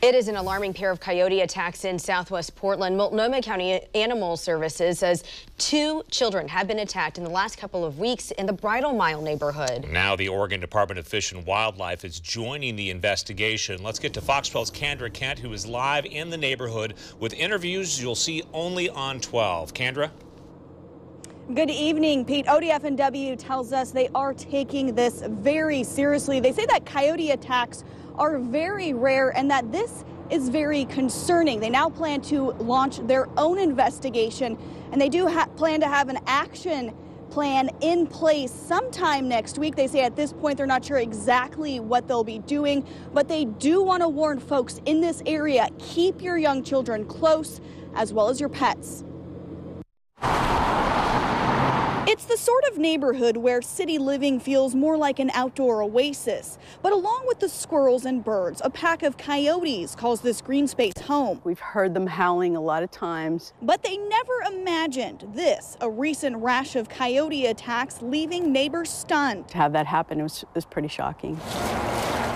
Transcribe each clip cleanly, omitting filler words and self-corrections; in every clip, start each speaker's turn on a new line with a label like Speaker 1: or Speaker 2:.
Speaker 1: It is an alarming pair of coyote attacks in southwest Portland. Multnomah County Animal Services says 2 children have been attacked in the last couple of weeks in the Bridal Mile neighborhood.
Speaker 2: Now the Oregon Department of Fish and Wildlife is joining the investigation. Let's get to Fox 12's Kendra Kent, who is live in the neighborhood with interviews you'll see only on 12. Kendra?
Speaker 3: Good evening, Pete. ODF&W tells us they are taking this very seriously. They say that coyote attacks are very rare and that this is very concerning. They now plan to launch their own investigation, and they do plan to have an action plan in place sometime next week. They say at this point they're not sure exactly what they'll be doing, but they do want to warn folks in this area, keep your young children close as well as your pets. It's the sort of neighborhood where city living feels more like an outdoor oasis. But along with the squirrels and birds, a pack of coyotes calls this green space home.
Speaker 4: We've heard them howling a lot of times.
Speaker 3: But they never imagined this, a recent rash of coyote attacks leaving neighbors stunned.
Speaker 4: To have that happen was pretty shocking.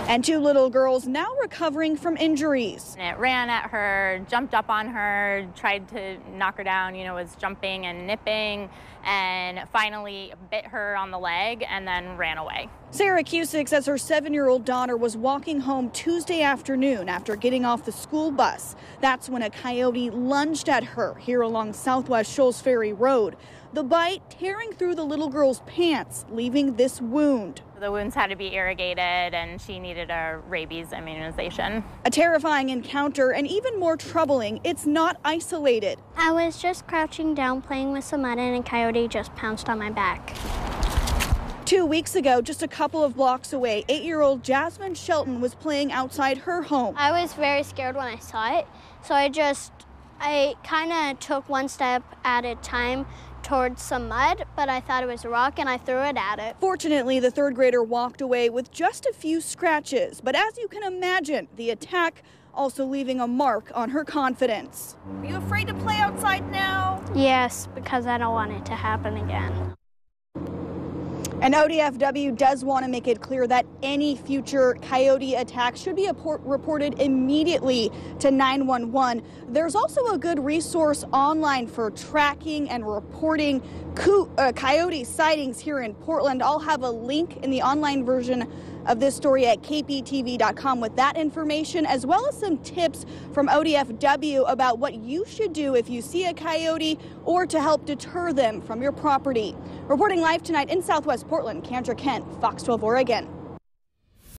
Speaker 3: And 2 little girls now recovering from injuries.
Speaker 5: It ran at her, jumped up on her, tried to knock her down, was jumping and nipping, and finally bit her on the leg and then ran away.
Speaker 3: Sarah Cusick says her 7-year-old daughter was walking home Tuesday afternoon after getting off the school bus. That's when a coyote lunged at her here along Southwest Shoals Ferry Road. The bite tearing through the little girl's pants, leaving this wound.
Speaker 5: The wounds had to be irrigated and she needed a rabies immunization.
Speaker 3: A terrifying encounter, and even more troubling, it's not isolated.
Speaker 6: I was just crouching down playing with some mud and a coyote just pounced on my back.
Speaker 3: 2 weeks ago, just a couple of blocks away, 8-year-old Jasmine Shelton was playing outside her home.
Speaker 6: I was very scared when I saw it, so I kind of took one step at a time towards some mud, but I thought it was a rock and I threw it at it.
Speaker 3: Fortunately, the 3rd grader walked away with just a few scratches, but as you can imagine, the attack also leaving a mark on her confidence. Are you afraid to play outside now?
Speaker 6: Yes, because I don't want it to happen again.
Speaker 3: And ODFW does want to make it clear that any future coyote attacks should be reported immediately to 911. There's also a good resource online for tracking and reporting coyote sightings here in Portland. I'll have a link in the online version of this story at kptv.com with that information, as well as some tips from ODFW about what you should do if you see a coyote or to help deter them from your property. Reporting live tonight in Southwest Portland, Kendra Kent, Fox 12 Oregon.